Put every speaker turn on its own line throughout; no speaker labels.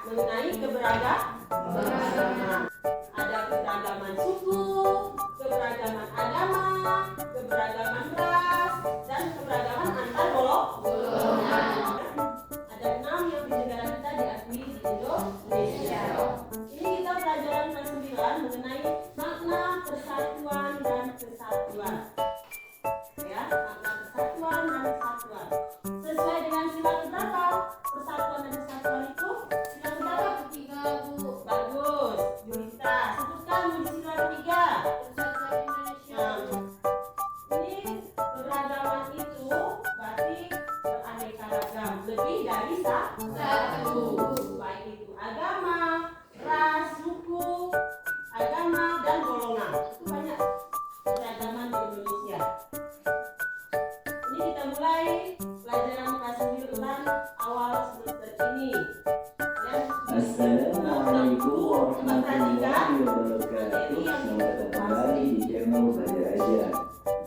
Mengenai keberagaman. Ada keberagaman suku, keberagaman agama, keberagaman ras, dan keberagaman antar golongan. Ada 6 yang di negara kita diakui di Indonesia. Ini kita pelajaran kelas 9 mengenai makna persatuan dan kesatuan. Ya, makna persatuan dan kesatuan. Sesuai dengan sila keberapa persatuan dan kesatuan itu? Sila keberapa? Ketiga, Bu. Bagus, Yulita. Sebutkan sila ketiga. Persatuan Indonesia. Ini keberagaman itu berarti beraneka ragam, lebih dari satu. Baik itu agama, ras, suku, agama, dan golongan. Itu banyak keberagaman di Indonesia. Ini kita mulai pelajaran kelas 9 awal semester ini.
Assalamualaikum warahmatullahi wabarakatuh. Selamat datang kembali di channel Belajar Aja.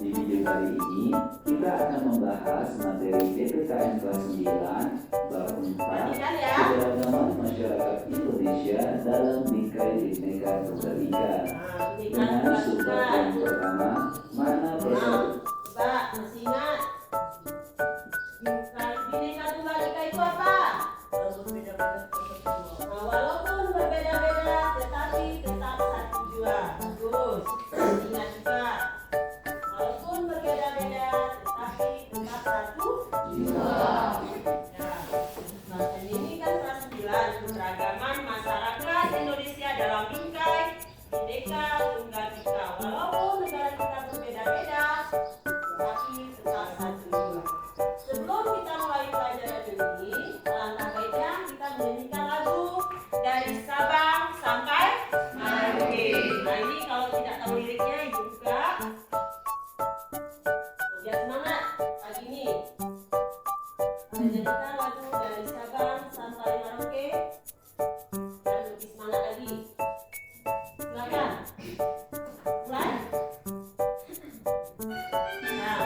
Di video kali ini kita akan membahas materi PPKN kelas 9 bab 4 keberagaman masyarakat Indonesia dalam bingkai Bhinneka Tunggal Ika. Dengan subbab yang pertama, mana persatuan.
Mbak, masih ingat? Bhinneka Tunggal Ika itu apa? Walaupun berbeda-beda, tetapi tetap satu jua. Bagus. Ingat juga. Walaupun berbeda-beda, tetapi tetap satu jua. Ya. Nah, ini kan kelas 9, keberagaman masyarakat Indonesia dalam bingkai Bhinneka Tunggal Ika. Walaupun negara kita berbeda-beda, tetapi tetap satu jua. Sebelum kita mulai pelajaran ini, alangkah baiknya kita menyanyikan lagu dari Sabang sampai Merauke. Nah, ini kalau tidak tahu liriknya, ibu buka. Biar semangat pagi ini. Kita nyanyikan lagu dari Sabang sampai Merauke dan lebih semangat lagi. Silakan. Mulai. Nah.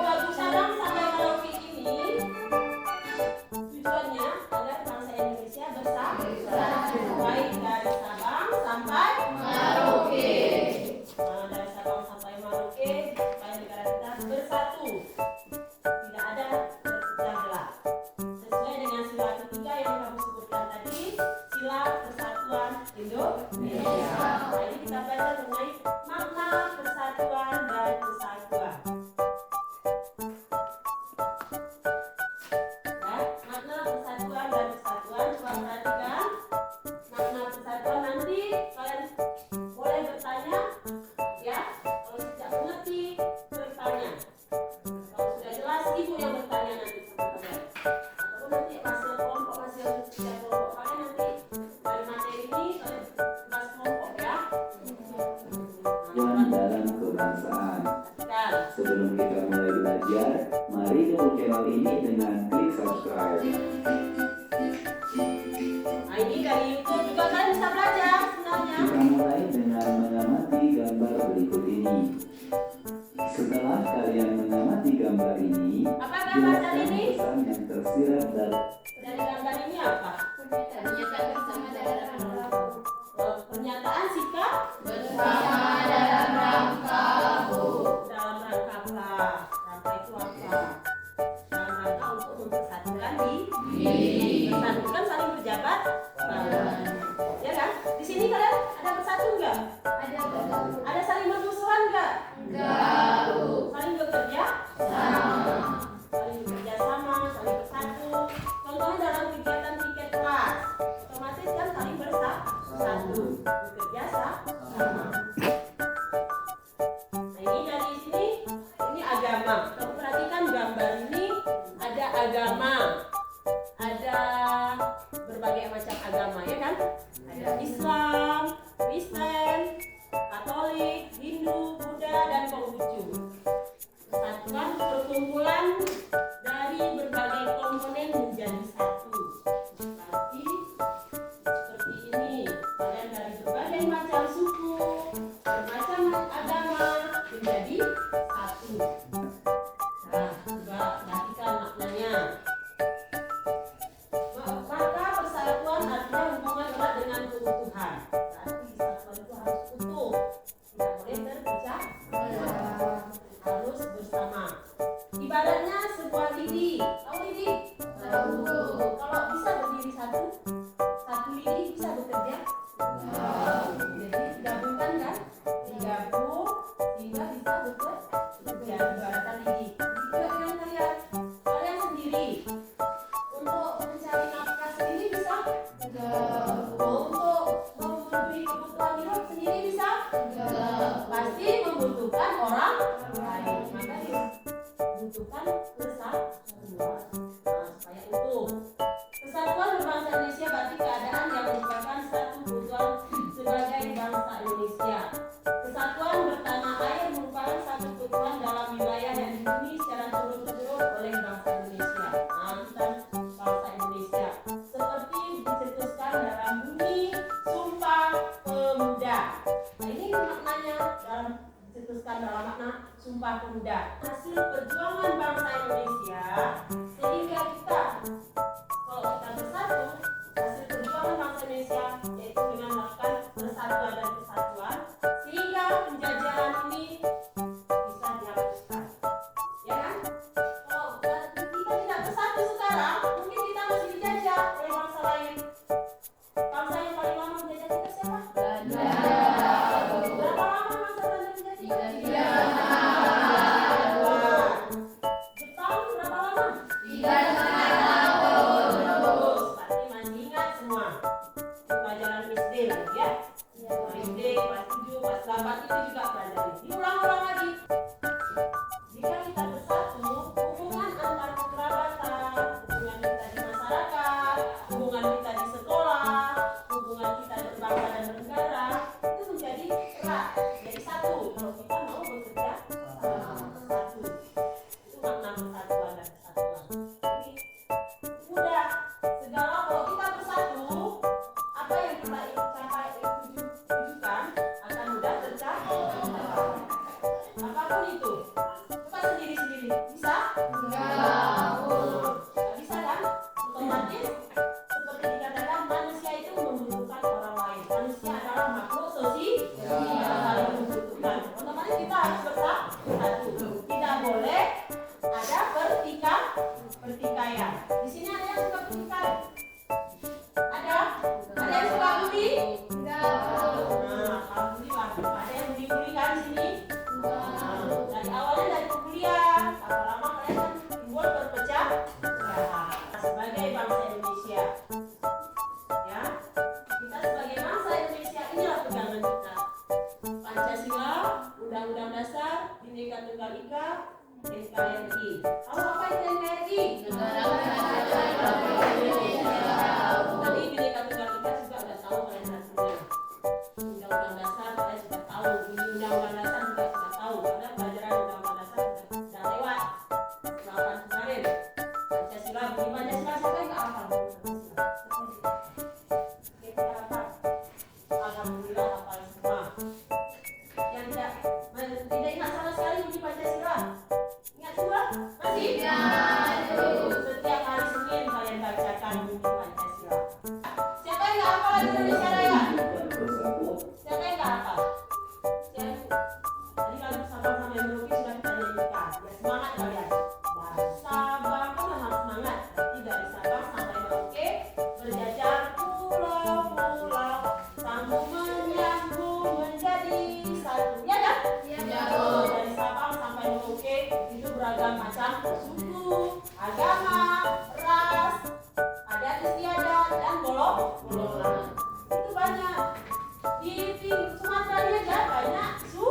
Lagu Sabang sampai Merauke ini tujuannya agar bangsa Indonesia bersatu, baik dari Sabang sampai Merauke. Nah, dari Sabang sampai Merauke supaya negara kita bersatu, tidak ada terpecah belah. Sesuai dengan sila ketiga yang kamu sebutkan tadi, sila persatuan Indonesia. Nah, ini kita belajar mengenai makna persatuan dan kesatuan.
Sebelum kita mulai belajar, mari dukung channel ini dengan klik subscribe.
Nah, ini dari YouTube juga kalian bisa belajar sebenarnya.
Kita mulai dengan mengamati gambar berikut ini. Setelah kalian mengamati gambar ini,
Apa gambar
jelaskan
ini?
pesan yang tersirat
Dari gambar ini apa?
Pernyataan bersama dalam
Pernyataan sikap
bersama dalam rangka
dalam rangka apa? Rangka itu apa? Dalam rangka untuk mempersatukan mempersatukan saling berjabat tangan. Ya kan? Di sini kalian ada bersatu enggak?
ada betul
Ada saling bermusuhan enggak? Saling bekerja sama. Saling bekerja sama, saling bersatu. Contohnya dalam kegiatan piket kelas, otomatis kan saling bersatu, bekerja sama. Nah, ini dari sini, ini agama. Kamu perhatikan gambar ini, ada agama, ada berbagai macam agama, ya kan? Ada Islam, Kristen, Katolik, Hindu, Buddha, dan Konghucu. Kesatuan perkumpulan dari berbagai komponen menjadi satu. Seperti ini, kalian dari berbagai macam suku, bermacam agama menjadi satu. Nah, coba perhatikan maknanya. Maka persatuan artinya hubungan erat dengan keutuhan. Berarti persatuan itu harus utuh, tidak boleh terpecah, harus bersama. Ibaratnya sebuah lidi. Tahu lidi? Kalau bisa berdiri satu lidi bisa bekerja. Jadi digabungkan kan? Digabung sehingga bisa bekerja. Ibaratkan lidi. Juga dengan kalian sendiri. Untuk mencari nafkah sendiri bisa? Untuk memenuhi kebutuhan hidup sendiri bisa? Pasti membutuhkan orang lain. Maka dibutuhkan kesatuan. Nah, supaya utuh. Kesatuan berbangsa Indonesia berarti keadaan yang merupakan satu kebutuhan sebagai bangsa Indonesia. Kesatuan bertanah air merupakan satu kebutuhan dalam wilayah yang dihuni secara turut-menurut oleh bangsa Indonesia. Nah, kita bangsa Indonesia. Seperti dicetuskan dalam bunyi Sumpah Pemuda. Nah, ini maknanya dalam dicetuskan dalam makna Sumpah Pemuda. Hasil perjuangan bangsa Indonesia sehingga kita, kalau kita bersatu, hasil perjuangan bangsa Indonesia yaitu dengan melakukan persatuan dan kesatuan sehingga penjajahan ini bisa dihapuskan. Ya kan? Kalau kita tidak bersatu sekarang, mungkin kita masih dijajah oleh bangsa lain. Bangsa yang paling lama menjajah kita siapa? Berapa lama bangsa Belanda menjajah? Jepang berapa lama?
3,5 tahun.
Pasti masih ingat semua. Pelajaran SD ya. SD kelas 7, kelas 8 itu juga pelajari. Diulang-ulang lagi. Jika kita bersatu, hubungan antar kekerabatan, hubungan kita di masyarakat, hubungan kita di sekolah, hubungan kita berbangsa dan bernegara itu menjadi erat, jadi satu. Kalau kita mau bekerja satu, itu makna persatuan dan kesatuan. Jadi mudah. Segala kalau kita bersatu, apa yang kita capai tujukan akan mudah tercapai. Apapun itu. Coba sendiri-sendiri. Bisa? Nggak bisa kan? Otomatis seperti dikatakan manusia itu membutuhkan orang lain. Manusia adalah makhluk sosial saling membutuhkan. Otomatis kita harus bersatu. Tidak boleh ada pertikaian. Di sini ada yang suka pertikaian? Ada? Ada yang suka bully? Nah, alhamdulillah. Ada yang bully kan di sini? Dari awalnya dari pembulian, lama-lama kalian kan timbul berpecah belah. Sebagai bangsa Indonesia, ya, kita sebagai bangsa Indonesia inilah pegangan kita. Pancasila, Undang-Undang Dasar, Bhinneka Tunggal Ika, NKRI. Tahu apa itu NKRI? Tadi Bhinneka Tunggal Ika juga udah tahu kalian artinya. Undang-Undang Dasar kalian sudah tahu. Bunyi Undang-Undang Dasar juga sudah tahu. Karena pelajaran Undang-Undang Dasar sudah kalian? Dari Sabang, kan harus semangat. Berarti dari Sabang sampai Merauke berjajar pulau-pulau, sambung menyambung menjadi satu. Ya kan? Dari Sabang sampai Merauke itu beragam macam suku, agama, ras, adat istiadat dan golongan. Itu banyak. Di Sumatera aja banyak suku.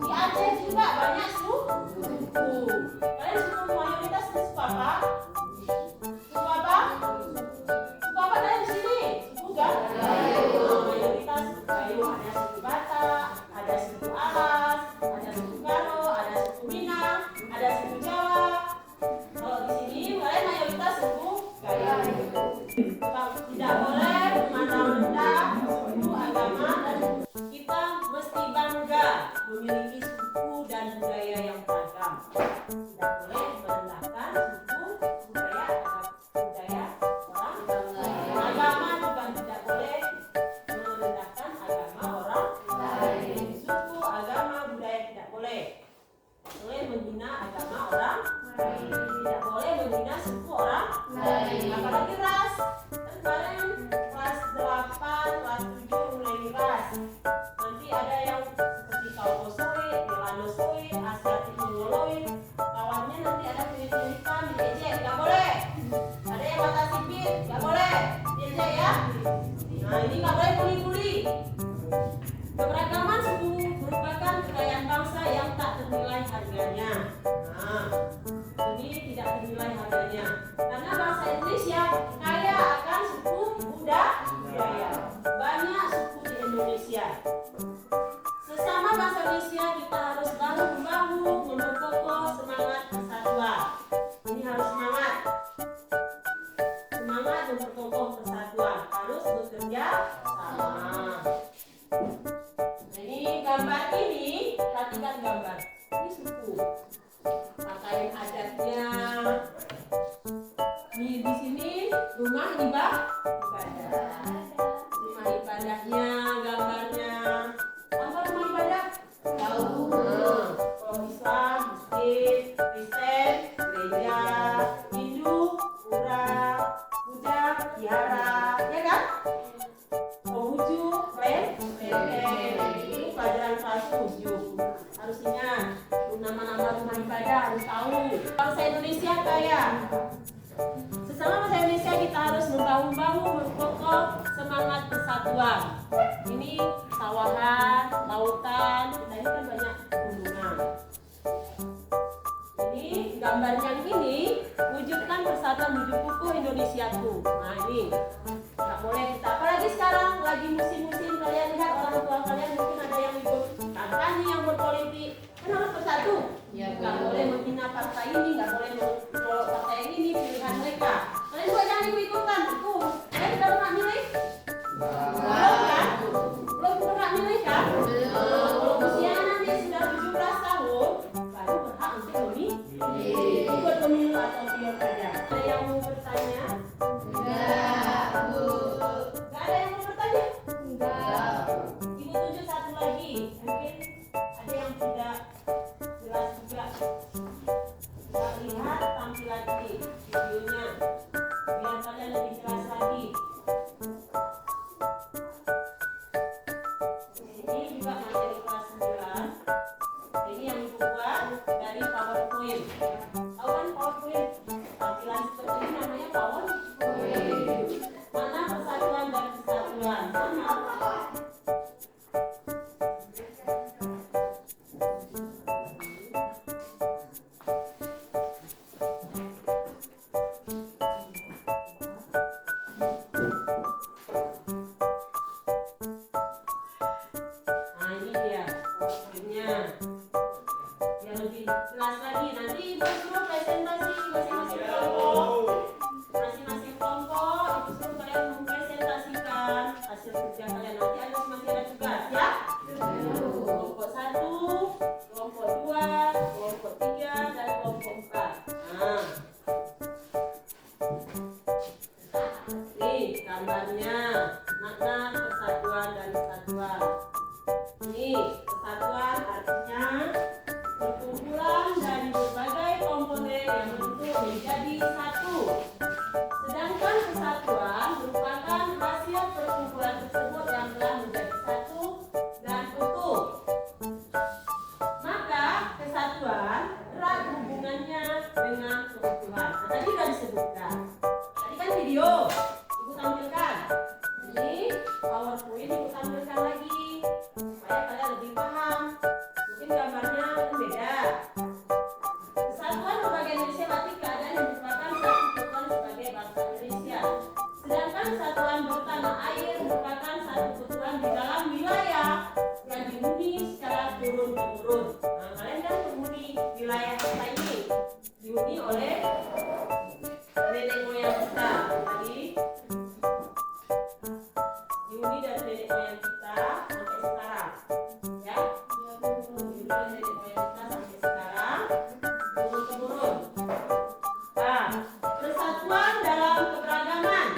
Di Aceh juga banyak suku. Kalian suku mayoritas suku apa? Suku apa? Suku apa dari di sini? Suku Gayo. Mayoritas suku Gayo. Ada suku Batak, ada suku Alas, ada suku Karo, ada suku Minang, ada suku Jawa. Kalau di sini kalian mayoritas suku Gayo. Tidak boleh memandang rendah suku, agama, dan kita mesti bangga memiliki suku dan budaya yang beragam. Tidak boleh merendahkan suku, budaya orang. Agama juga tidak boleh merendahkan agama orang lain. Suku, agama, budaya tidak boleh. Tidak boleh menghina agama orang lain. Tidak boleh menghina suku orang lain. Apalagi ras. Kemarin kelas 8, kelas 7 mulai ras. Nanti ada yang seperti Kaukosoid, Melanosoid, Asiatic Mongoloid. Kawannya nanti ada kulit-kulitan, diejek, nggak boleh. Ada yang mata sipit, nggak boleh. Diejek ya. Nah ini nggak boleh kuli-kuli. Keberagaman suku merupakan kekayaan bangsa yang tak ternilai harganya. Nah, ini tidak ternilai harganya. Karena bangsa Indonesia kaya akan suku budaya. Banyak suku di Indonesia. Sesama bangsa Indonesia kita harus bahu-membahu memperkokoh semangat persatuan. Ini harus semangat. Semangat memperkokoh persatuan. Harus bekerja sama. Ini gambar ini, perhatikan gambar. Ini suku. Pakaian adatnya. Di sini rumah ibadah. Rumah ibadahnya, gambarnya. Apa rumah ibadah? Tahu. Kalau Islam, masjid, Kristen, gereja, Hindu, pura, Buddha, vihara, ya kan? Konghucu, itu pelajaran kelas 7. Harus ingat nama-nama rumah ibadah, harus tahu. Bangsa Indonesia kaya. Sesama bangsa Indonesia kita harus membahu-bahu memperkokoh semangat persatuan. Ini sawahan, lautan, kita ini kan banyak gunungan. Ini gambar yang ini wujudkan persatuan wujud kukuh Indonesiaku. Nah ini nggak boleh kita, apalagi sekarang lagi musim-musim, kalian lihat orang tua kalian mungkin ada yang ikut kampanye yang berpolitik, kan harus bersatu. Nggak boleh menghina partai ini, nggak boleh menolak partai yang ini, pilihan mereka. Kalian juga jangan ikut-ikutan. Kalian sudah pernah milih? Belum kan? Belum pernah milih kan? Kalau usia nanti sudah 17 tahun, baru berhak untuk memilih. Ikut pemilu atau pilkada. Ada yang mau bertanya? Nggak ada yang mau bertanya? Ibu tunjuk satu lagi. Mungkin ada yang tidak jelas juga. Kita lihat tampilan ini videonya biar kalian lebih jelas lagi. Ini juga materi kelas 9. Ini yang ibu buat dari PowerPoint. Tahu kan PowerPoint? Tampilan seperti ini namanya PowerPoint. Mana persatuan dan kesatuan? Mana? Nah ini dia PowerPoint-nya. Biar lebih jelas lagi. Nanti ibu suruh presentasi masing-masing kelompok. Masing-masing kelompok ibu suruh kalian mempresentasikan hasil kerja kalian. Nanti ada masih ada tugas ya. Kelompok 1, kelompok 2, kelompok 3, dan kelompok 4. Nah. Nih gambarnya, makna persatuan dan kesatuan. Ini persatuan artinya perkumpulan dari berbagai yang bentuk menjadi satu. Sedangkan kesatuan merupakan hasil perkumpulan tersebut yang telah menjadi satu dan utuh. Maka kesatuan erat hubungannya dengan keutuhan. Nah, tadi sudah disebutkan. Tadi kan video Ibu tampilkan. Ini PowerPoint Ibu tampilkan lagi supaya kalian lebih paham. Mungkin gambarnya beda. Kesatuan berbagai Indonesia berarti keadaan yang merupakan satu kesatuan sebagai bangsa Indonesia. Sedangkan kesatuan bertanah air merupakan satu kesatuan di dalam wilayah yang dihuni secara turun-temurun. Nah, kalian kan menghuni wilayah kita ini dihuni oleh nenek moyang kita. Tadi dihuni dari nenek moyang kita sampai sekarang, ya. Dihuni dari nenek moyang kita sampai sekarang turun-temurun. Nah, persatuan dalam keberagaman.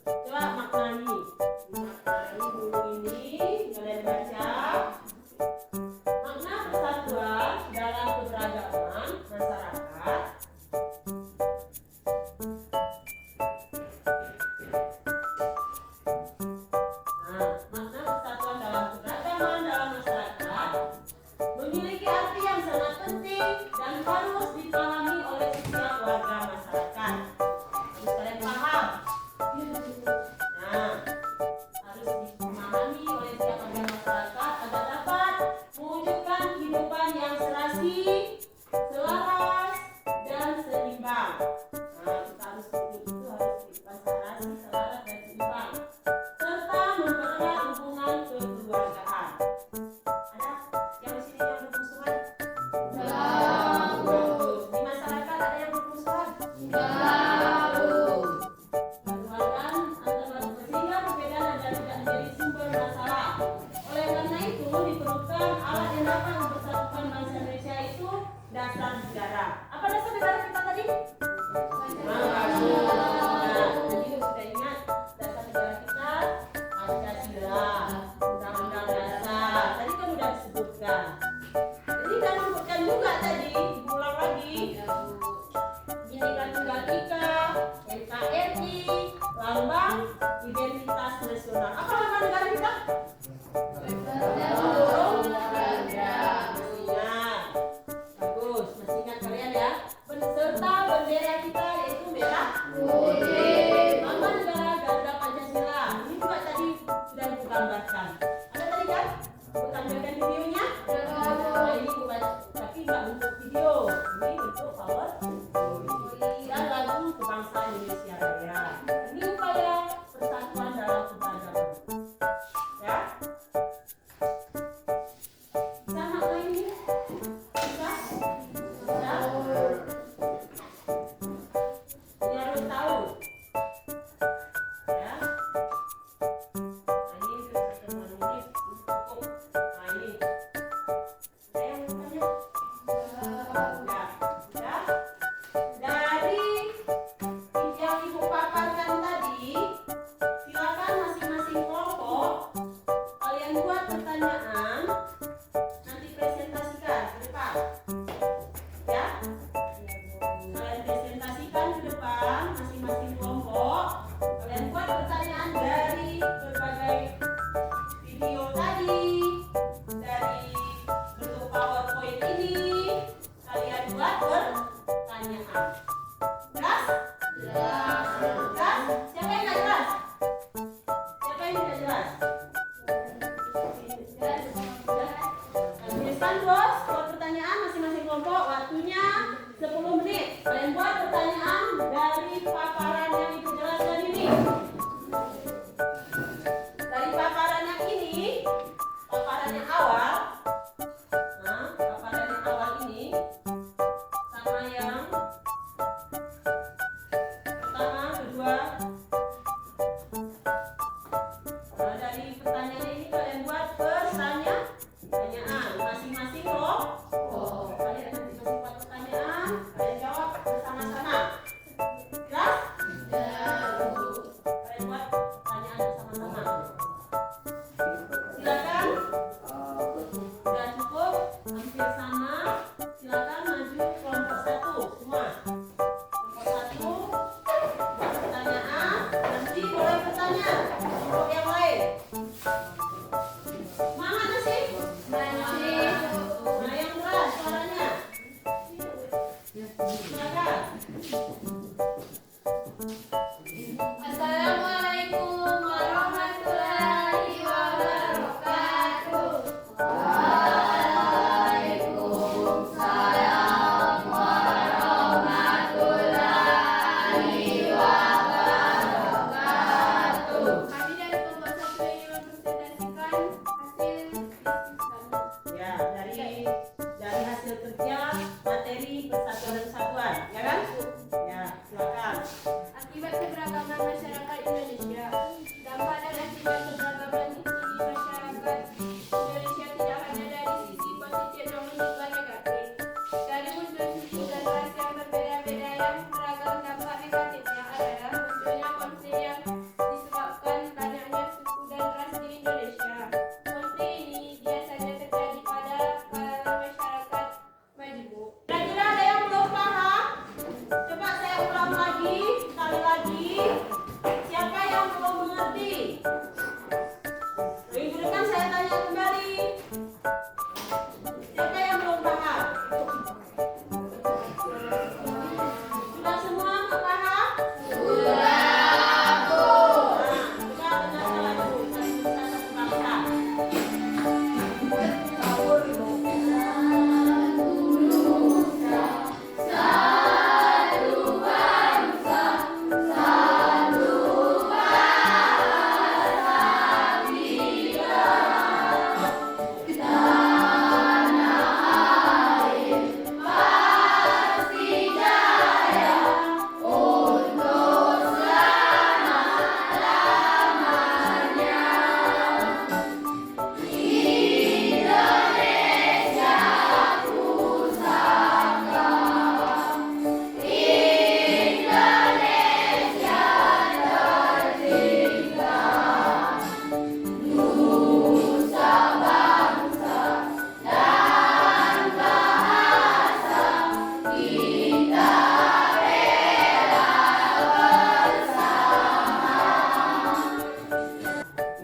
Coba maknani. Maknani dulu ini kalian baca. Makna persatuan dalam keberagaman masyarakat. Nah, makna persatuan dalam keberagaman dalam masyarakat memiliki arti yang sangat penting dan harus dipahami oleh setiap warga masyarakat. Harus kalian paham. Nah, harus dipahami oleh setiap warga masyarakat agar dapat mewujudkan kehidupan yang serasi, selaras, dan seimbang. Nah, kita harus hidup itu harus kehidupan serasi, selaras, dan seimbang, serta mempererat hubungan kekeluargaan. Ada yang di sini yang bermusuhan? Di masyarakat ada yang bermusuhan? Kekeluargaan antara sehingga perbedaan agar tidak menjadi sumber masalah. Oleh karena itu diperlukan alat yang dapat mempersatukan bangsa Indonesia itu dasar negara. Apa dasar negara kita tadi? Nah, jadi sudah ingat dasar negara kita Pancasila, Undang-Undang Dasar. Tadi kan sudah disebutkan. Jadi kan disebutkan juga tadi, diulang lagi. Bhinneka Tunggal Ika, NKRI, lambang identitas nasional. Apa lambang negara kita? Ingat. Bagus, masih ingat kalian ya. Serta bendera kita yaitu merah putih. Lambang negara Garuda Pancasila. Ini juga tadi sudah digambarkan. Ada tadi kan? Aku tampilkan videonya. Nah, ini bukan, tapi nggak bentuk video. Ini bentuk PowerPoint dan lagu kebangsaan Indonesia Raya. Ini upaya persatuan dalam keberagaman. Ya. Sama kayak ini. Bisa? Bisa? Ini harus tahu. Ya. Nah, ini sudah teman ini cukup. Nah, ini. Saya yang tanya. Ya. Dari yang Ibu paparkan tadi, silakan masing-masing kelompok kalian buat pertanyaan, nanti presentasikan ke depan. Ya. Kalian presentasikan ke depan masing-masing kelompok. Kalian buat pertanyaan dari berbagai video tadi, dari bentuk PowerPoint ini. Kalian buat pertanyaan. Jelas? Jelas? Siapa yang nggak jelas? Siapa yang tidak jelas? Tuliskan terus buat pertanyaan masing-masing kelompok. Waktunya 10 menit. Kalian buat pertanyaan dari paparan yang Ibu jelaskan ini. Dari paparan yang ini, paparan yang awal. Nah, paparan yang awal ini sama yang pertama, kedua. Nah, dari pertanyaan ini kalian buat pertanyaan masing-masing loh. Kalian masing-masing buat pertanyaan.
Assalamualaikum warahmatullahi wabarakatuh. Waalaikumsalam warahmatullahi wabarakatuh. Kami dari kelompok 1 ingin mempresentasikan hasil
Ya, dari hasil kerja materi persatuan dan kesatuan, ya kan? Ya, silakan.
akibat keberagaman masyarakat Indonesia. Dampak dan akibat keberagaman di masyarakat Indonesia tidak hanya dari sisi positif namun juga negatif. Dari muncul suku dan ras yang berbeda-beda yang beragam, dampak negatifnya adalah munculnya konflik yang disebabkan banyaknya suku dan ras di Indonesia. Konflik ini biasanya terjadi pada kalangan masyarakat majemuk.
Kira-kira ada yang belum paham? Coba saya ulang lagi, sekali lagi. Siapa yang belum mengerti? Minggu depan saya tanya kembali. Siapa yang belum paham? Sudah semua paham? Sudah, Bu. Nah, coba dengarkan lagu Satu Bangsa.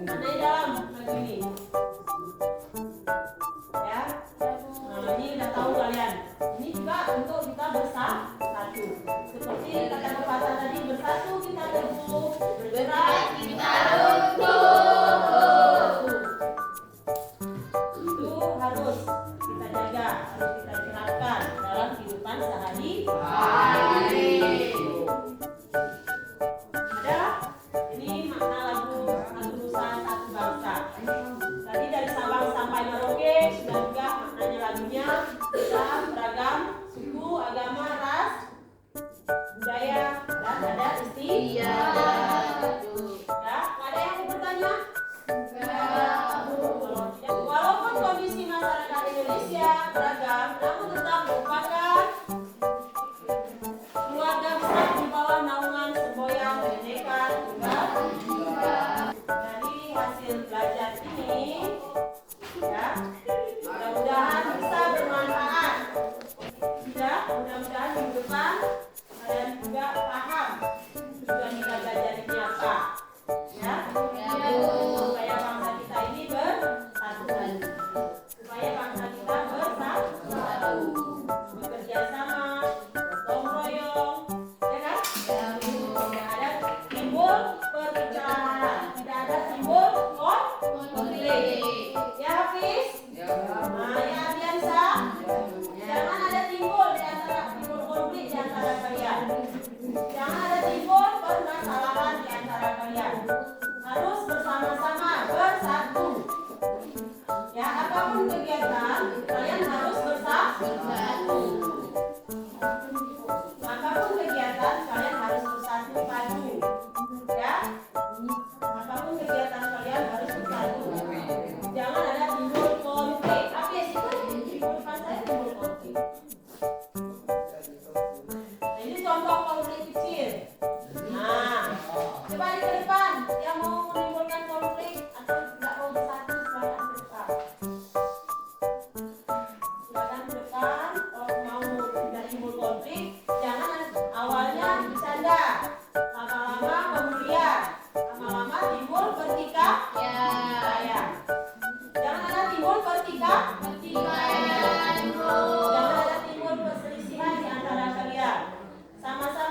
Maknanya dalam lagu ini. Ya. Nah, ini udah tahu kalian. Ini juga untuk kita bersatu. Seperti kata pepatah tadi, bersatu kita teguh, bergerak kita runtuh. Itu harus kita jaga, harus kita terapkan dalam kehidupan sehari-hari. Ada? Ini makna lagu Nusa Satu Bangsa. Tadi dari Sabang sampai Merauke sudah juga maknanya lagunya. Kita beragam suku, agama, ras, budaya, dan ada istiadat. Ya, ada yang mau bertanya? Walaupun kondisi masyarakat Indonesia beragam, namun tetap merupakan keluarga besar di bawah naungan semboyan Bhinneka Tunggal Ika. Dari hasil belajar ini, ya, mudah-mudahan bisa bermanfaat. Ya, mudah-mudahan minggu depan kalian juga paham tujuan kita belajar ini apa. Ya, supaya bangsa kita ini bersatu, supaya bangsa kita bersatu, bekerja sama, gotong royong, ya kan? Tidak ada timbul perpecahan, tidak ada timbul konflik. Ya Hafiz? Nah, ya Ardiansa? Jangan ada timbul konflik di antara kalian. Jangan ada timbul permasalahan di antara kalian. Harus bersama-sama bersatu. Ya, apapun kegiatan, kalian harus bersatu. Apapun kegiatan, kalian harus bersatu padu. Ya, apapun kegiatan kalian harus bersatu. Jangan ada timbul konflik. Habis itu di depan saya timbul konflik. Nah, ini contoh konflik kecil. Nah, coba di ke depan yang mau menimbulkan konflik atau tidak mau bersatu silakan ke depan. Silakan ke depan. Kalau mau tidak timbul konflik, jangan awalnya bercanda, lama-lama kemudian, lama-lama timbul pertikaian. Jangan ada timbul pertikaian. Jangan ada timbul perselisihan di antara kalian. Sama-sama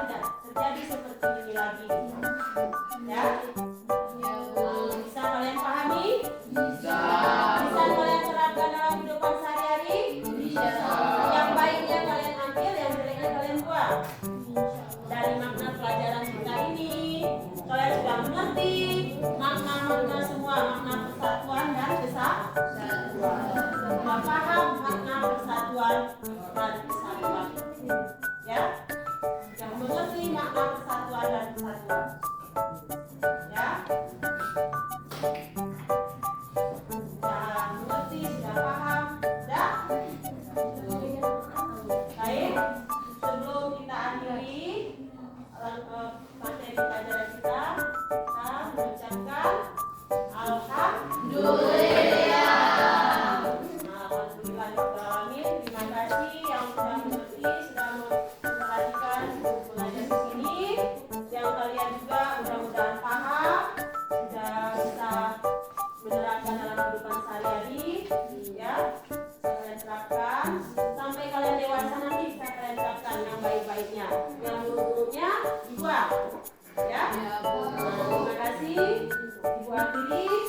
tidak terjadi seperti ini lagi. Ya, bisa kalian pahami? Bisa kalian terapkan dalam kehidupan sehari-hari? Yang baiknya kalian ambil, yang jeleknya kalian buang. Dari makna pelajaran kita ini, kalian sudah mengerti makna-makna semua, makna persatuan dan kesatuan. Sudah paham makna persatuan dan kesatuan. Ya, yang mengerti makna persatuan dan kesatuan. Ya, sudah mengerti, sudah paham, sudah. Baik, sebelum kita akhiri materi pelajaran kita mengucapkan alhamdulillah. Alhamdulillahirobbilalamin. Terima kasih yang sudah mengerti, sudah memperhatikan belajar di sini. Yang kalian juga mudah-mudahan paham, sudah bisa menerapkan dalam kehidupan sehari-hari. Ya, kalian terapkan sampai kalian dewasa nanti bisa kalian terapkan yang baik-baiknya, yang buruk-buruknya dibuang. Ya, terima kasih. Ibu akhiri.